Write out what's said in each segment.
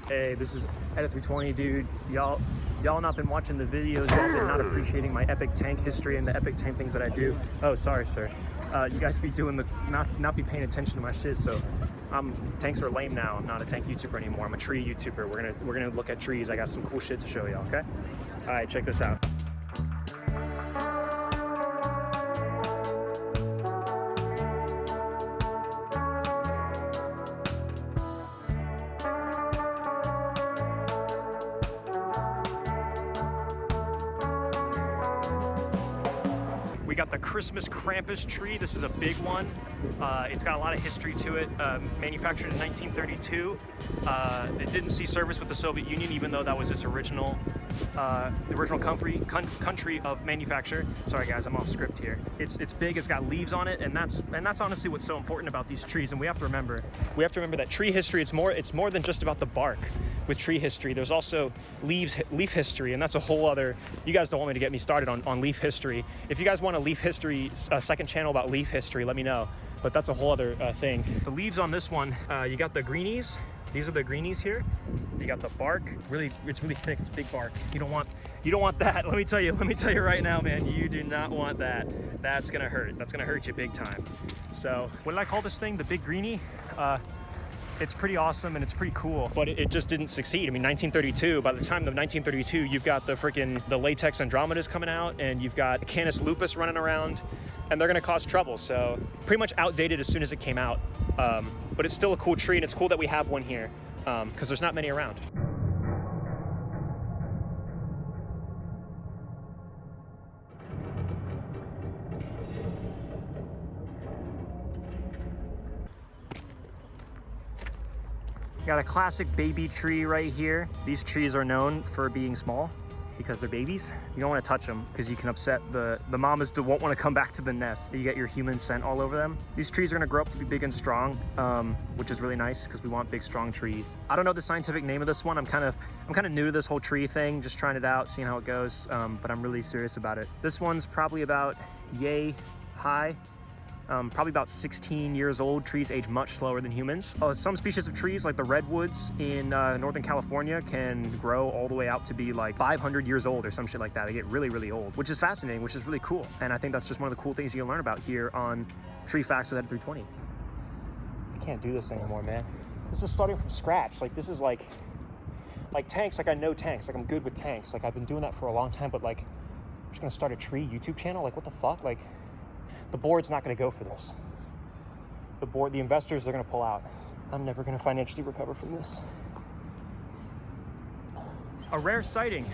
Hey, this is Edit 320, dude. Y'all not been watching the videos, y'all been not appreciating my epic tank history and the epic tank things that I do. Oh, sorry, sir. You guys be doing the not be paying attention to my shit. So, tanks are lame now. I'm not a tank YouTuber anymore. I'm a tree YouTuber. We're gonna look at trees. I got some cool shit to show y'all. Okay. All right, check this out. We got the Christmas Krampus tree. This is a big one. It's got a lot of history to it. Manufactured in 1932. It didn't see service with the Soviet Union, even though that was its original, the original country of manufacture. Sorry guys, I'm off script here. It's big. It's got leaves on it, and that's honestly what's so important about these trees. And we have to remember that tree history. It's more than just about the bark. With tree history, there's also leaf history, and that's a whole other. You guys don't want me to get me started on leaf history. If you guys want a leaf history, second channel about leaf history, let me know. But that's a whole other thing. The leaves on this one, you got the greenies. These are the greenies here. You got the bark. It's really thick. It's big bark. You don't want that. Let me tell you right now, man. You do not want that. That's gonna hurt. That's gonna hurt you big time. So what did I call this thing? The big greenie. It's pretty awesome and it's pretty cool, but it just didn't succeed. I mean, 1932, by the time of 1932, you've got the Latex Andromedas coming out, and you've got Canis lupus running around, and they're gonna cause trouble. So pretty much outdated as soon as it came out. But it's still a cool tree, and it's cool that we have one here, because there's not many around. Got a classic baby tree right here. These trees are known for being small because they're babies. You don't want to touch them because you can upset the mamas that won't want to come back to the nest. You get your human scent all over them. These trees are going to grow up to be big and strong, which is really nice because we want big, strong trees. I don't know the scientific name of this one. I'm kind of new to this whole tree thing, just trying it out, seeing how it goes. But I'm really serious about it. This one's probably about yay high. Probably about 16 years old. Trees age much slower than humans. Some species of trees, like the redwoods in Northern California, can grow all the way out to be like 500 years old or some shit like that. They get really, really old, which is fascinating, which is really cool. And I think that's just one of the cool things you can learn about here on Tree Facts with Ed 320. I can't do this anymore, man. This is starting from scratch. Like, this is like tanks. Like, I know tanks. Like, I'm good with tanks. Like, I've been doing that for a long time, but like, I'm just gonna start a tree YouTube channel. Like, what the fuck? Like, the board's not going to go for this. The investors are going to pull out. I'm never going to financially recover from this. A rare sighting.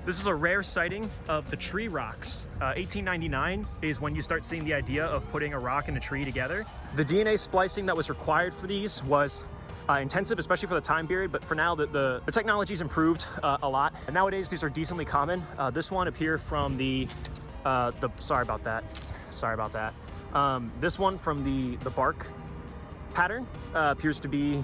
This is a rare sighting of the tree rocks. 1899 is when you start seeing the idea of putting a rock and a tree together. The DNA splicing that was required for these was intensive, especially for the time period, but for now the technology's improved a lot. And nowadays these are decently common. This one appeared from sorry about that. This one from the bark pattern appears to be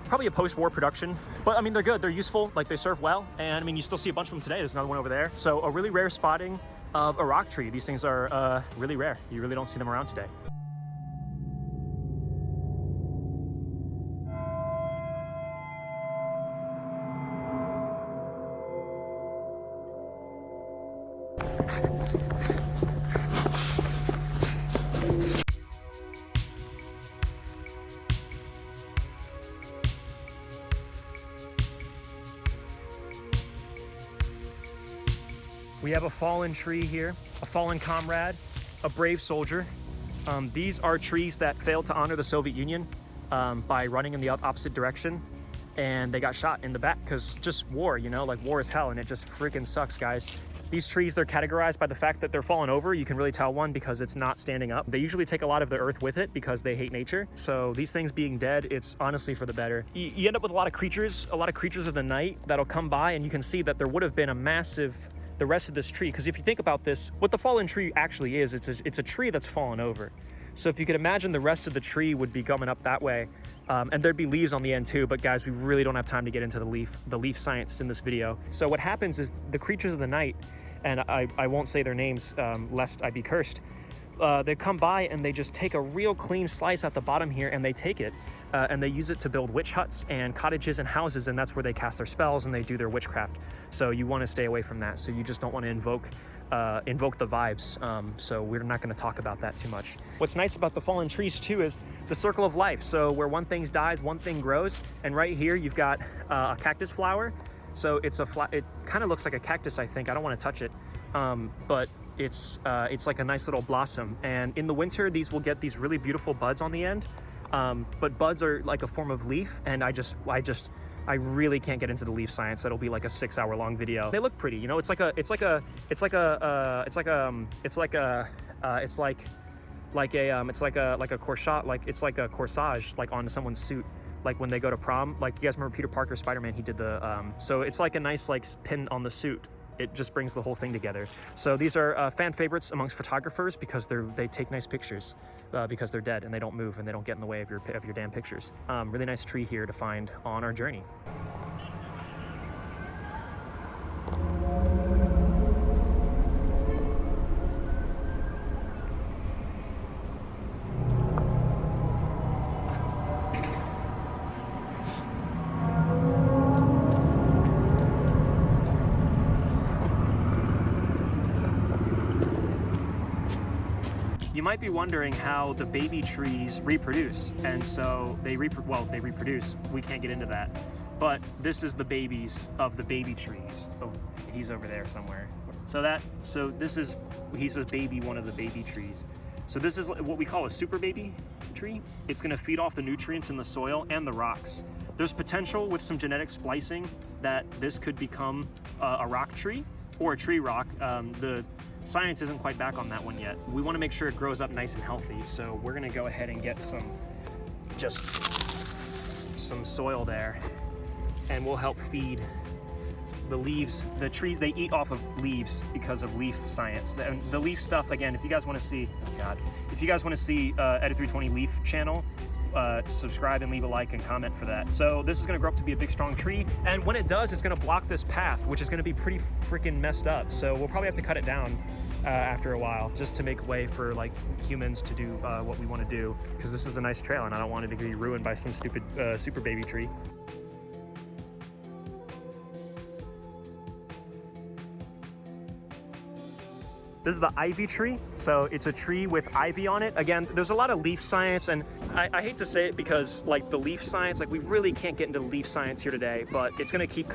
probably a post-war production, but I mean, they're good, they're useful, like they serve well. And I mean, you still see a bunch of them today. There's another one over there. So a really rare spotting of a rock tree. These things are really rare. You really don't see them around today. We have a fallen tree here, a fallen comrade, a brave soldier. These are trees that failed to honor the Soviet Union by running in the opposite direction, and they got shot in the back because just war, you know, like war is hell, and it just freaking sucks, guys. These trees, they're categorized by the fact that they're fallen over. You can really tell one because it's not standing up. They usually take a lot of the earth with it because they hate nature. So these things being dead, it's honestly for the better. You end up with a lot of creatures of the night that'll come by, and you can see that there would have been the rest of this tree, because if you think about this, what the fallen tree actually is, it's a tree that's fallen over. So if you could imagine, the rest of the tree would be coming up that way, and there'd be leaves on the end too. But guys, we really don't have time to get into the leaf science in this video. So what happens is the creatures of the night, and I won't say their names lest I be cursed, they come by and they just take a real clean slice at the bottom here, and they take it and they use it to build witch huts and cottages and houses, and that's where they cast their spells and they do their witchcraft. So you want to stay away from that. So you just don't want to invoke the vibes. So we're not going to talk about that too much. What's nice about the fallen trees too is the circle of life. So where one thing dies, one thing grows. And right here you've got a cactus flower. So it's it kind of looks like a cactus, I think. I don't want to touch it, but it's like a nice little blossom. And in the winter, these will get these really beautiful buds on the end. But buds are like a form of leaf, and I really can't get into the leaf science. That'll be like a 6-hour long video. They look pretty, you know. It's like a corsage, like on someone's suit, like when they go to prom. Like, you guys remember Peter Parker, Spider-Man? He did the so it's like a nice like pin on the suit. It just brings the whole thing together. So these are fan favorites amongst photographers because they take nice pictures because they're dead and they don't move and they don't get in the way of your damn pictures. Really nice tree here to find on our journey. You might be wondering how the baby trees reproduce, and so they reproduce. We can't get into that, but this is the babies of the baby trees. Oh, he's over there somewhere. He's a baby, one of the baby trees. So this is what we call a super baby tree. It's going to feed off the nutrients in the soil and the rocks. There's potential with some genetic splicing that this could become a rock tree or a tree rock. The science isn't quite back on that one yet. We want to make sure it grows up nice and healthy, so we're going to go ahead and get some soil there, and we'll help feed the leaves. The trees, they eat off of leaves because of leaf science. The leaf stuff, again, if you guys want to see, if you guys want to see Edit 320 Leaf channel, subscribe and leave a like and comment for that. So this is going to grow up to be a big strong tree, and when it does, it's going to block this path, which is going to be pretty freaking messed up. So we'll probably have to cut it down after a while, just to make way for like humans to do what we want to do, because this is a nice trail and I don't want it to be ruined by some stupid super baby tree. This is the ivy tree. So it's a tree with ivy on it. Again, there's a lot of leaf science, and I hate to say it because like the leaf science, like we really can't get into leaf science here today, but it's gonna keep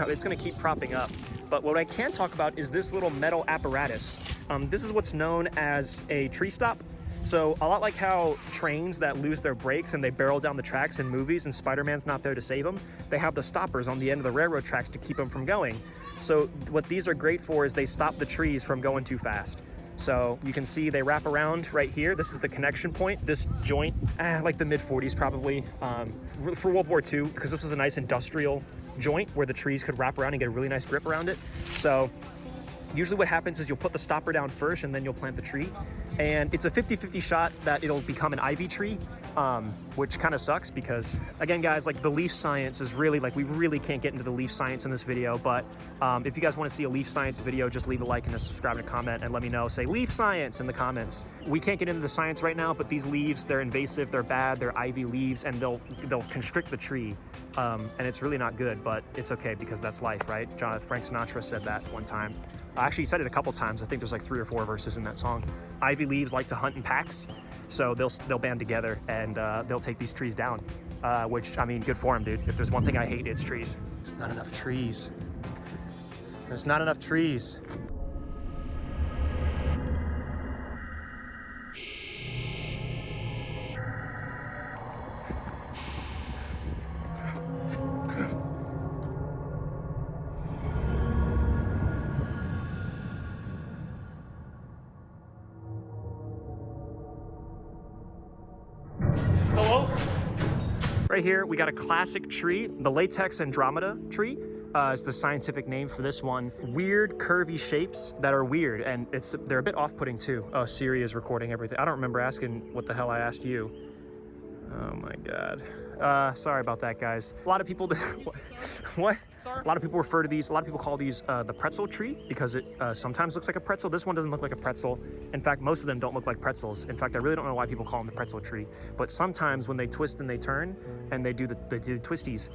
propping up. But what I can talk about is this little metal apparatus. This is what's known as a tree stop. So a lot like how trains that lose their brakes and they barrel down the tracks in movies and Spider-Man's not there to save them, they have the stoppers on the end of the railroad tracks to keep them from going. So what these are great for is they stop the trees from going too fast. So you can see they wrap around right here. This is the connection point. This joint, like the mid-40s probably, for World War II, because this was a nice industrial joint where the trees could wrap around and get a really nice grip around it. So usually what happens is you'll put the stopper down first and then you'll plant the tree. And it's a 50-50 shot that it'll become an ivy tree, which kind of sucks because, again, guys, like the leaf science is really, like, we really can't get into the leaf science in this video. But if you guys want to see a leaf science video, just leave a like and a subscribe and a comment and let me know. Say leaf science in the comments. We can't get into the science right now, but these leaves, they're invasive, they're bad, they're ivy leaves, and they'll constrict the tree. And it's really not good, but it's okay because that's life, right? Frank Sinatra said that one time. Actually, he said it a couple times. I think there's like 3 or 4 verses in that song. Ivy leaves like to hunt in packs, so they'll band together and they'll take these trees down, which, I mean, good for them, dude. If there's one thing I hate, it's trees. There's not enough trees. There's not enough trees. Hello? Right here, we got a classic tree, the Latex Andromeda tree. Is the scientific name for this one. Weird curvy shapes that are weird, and they're a bit off-putting too. Oh, Siri is recording everything. I don't remember asking what the hell I asked you. Oh my God. Sorry about that, guys. A lot of people, what? Sorry. A lot of people refer to these, a lot of people call these the pretzel tree because it sometimes looks like a pretzel. This one doesn't look like a pretzel. In fact, most of them don't look like pretzels. In fact, I really don't know why people call them the pretzel tree. But sometimes when they twist and they turn and they do twisties,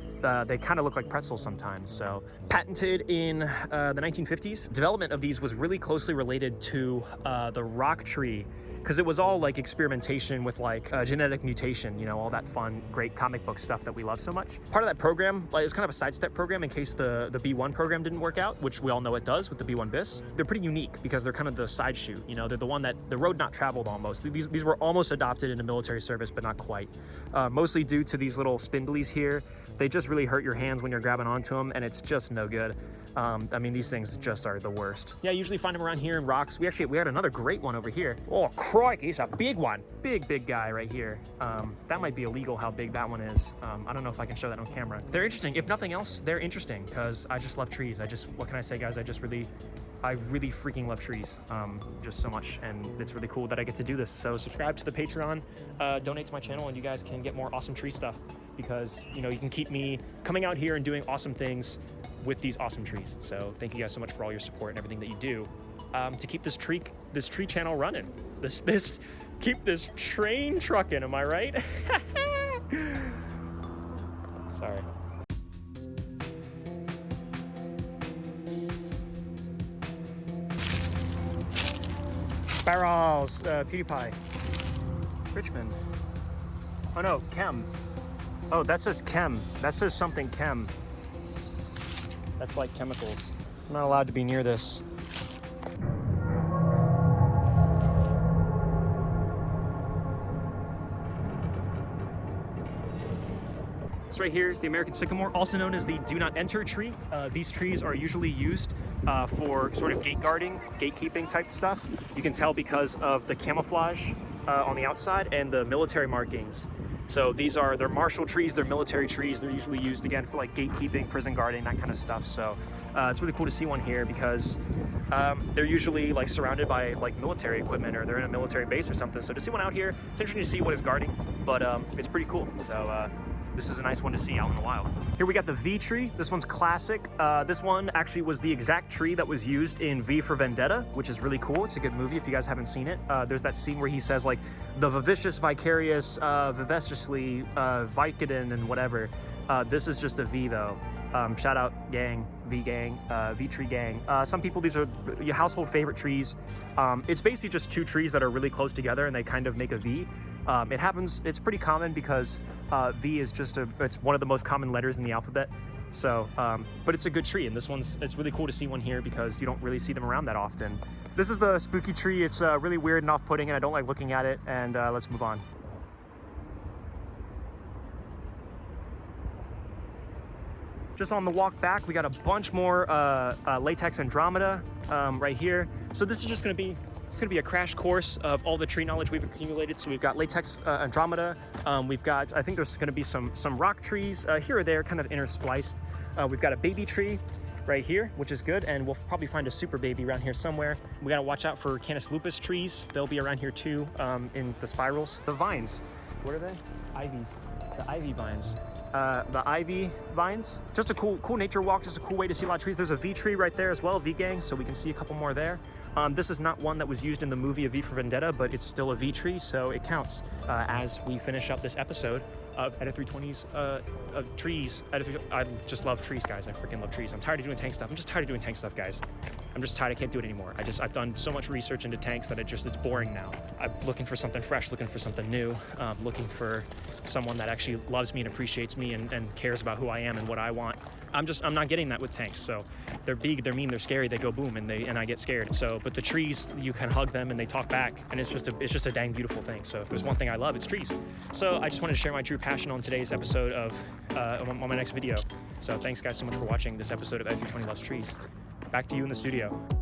they kind of look like pretzels sometimes. So patented in the 1950s. Development of these was really closely related to the rock tree, because it was all like experimentation with like genetic mutation, you know, all that fun, great comic book stuff that we love so much. Part of that program, like, it was kind of a sidestep program in case the B1 program didn't work out, which we all know it does with the B1 bis. They're pretty unique because they're kind of the side shoot, you know, they're the one that the road not traveled almost. These were almost adopted into military service, but not quite. Mostly due to these little spindlies here. They just really hurt your hands when you're grabbing onto them, and it's just no good. I mean, these things just are the worst. Yeah, I usually find them around here in rocks. We had another great one over here. Oh, crikey, it's a big one. Big guy right here. That might be illegal how big that one is. I don't know if I can show that on camera. They're interesting. If nothing else, they're interesting because I just love trees. What can I say, guys? I really freaking love trees just so much, and it's really cool that I get to do this. So subscribe to the Patreon, donate to my channel, and you guys can get more awesome tree stuff because, you know, you can keep me coming out here and doing awesome things with these awesome trees. So thank you guys so much for all your support and everything that you do to keep this tree channel running. Keep this train trucking, am I right? Sorry. Barrels, PewDiePie. Richmond. Oh no, Chem. Oh, that says Chem. That says something Chem. That's like chemicals. I'm not allowed to be near this. This right here is the American sycamore, also known as the do not enter tree. These trees are usually used for sort of gate guarding, gatekeeping type stuff. You can tell because of the camouflage on the outside and the military markings. So they're martial trees, they're military trees. They're usually used again for like gatekeeping, prison guarding, that kind of stuff. So it's really cool to see one here because they're usually like surrounded by like military equipment, or they're in a military base or something. So to see one out here, it's interesting to see what it's guarding, but it's pretty cool. So this is a nice one to see out in the wild. Here we got the V tree. This one's classic. This one actually was the exact tree that was used in V for Vendetta, which is really cool. It's a good movie if you guys haven't seen it. There's that scene where he says like the vivicious, vicarious, vivaciously, Vicodin and whatever. This is just a V though. Shout out gang, V gang, V tree gang. Some people, these are your household favorite trees. It's basically just two trees that are really close together and they kind of make a V. It happens, it's pretty common because V is it's one of the most common letters in the alphabet. So, but it's a good tree, and it's really cool to see one here because you don't really see them around that often. This is the spooky tree. It's really weird and off-putting, and I don't like looking at it, and let's move on. Just on the walk back, we got a bunch more Latex Andromeda right here. So this is just gonna be, it's gonna be a crash course of all the tree knowledge we've accumulated. So we've got Latex Andromeda. We've got, I think there's gonna be some rock trees here or there, kind of interspliced. We've got a baby tree right here, which is good. And we'll probably find a super baby around here somewhere. We gotta watch out for Canis lupus trees. They'll be around here too in the spirals. The vines, what are they? Ivies, the ivy vines. The ivy vines. Just a cool nature walk, just a cool way to see a lot of trees. There's a V tree right there as well, V gang, so we can see a couple more there. This is not one that was used in the movie of V for Vendetta, but it's still a V tree, so it counts as we finish up this episode of Edit 320's of trees. I just love trees, guys. I freaking love trees. I'm tired of doing tank stuff. I'm just tired of doing tank stuff, guys. I'm just tired. I can't do it anymore. I've done so much research into tanks that it's boring now. I'm looking for something fresh, looking for something new, looking for someone that actually loves me and appreciates me and cares about who I am and what I want. I'm not getting that with tanks. So they're big, they're mean, they're scary, they go boom, and I get scared. So, but the trees, you can hug them and they talk back, and it's just a dang beautiful thing. So if there's one thing I love, it's trees. So I just wanted to share my true passion on today's episode of on my next video. So thanks guys so much for watching this episode of Edit 320 Loves Trees. Back to you in the studio.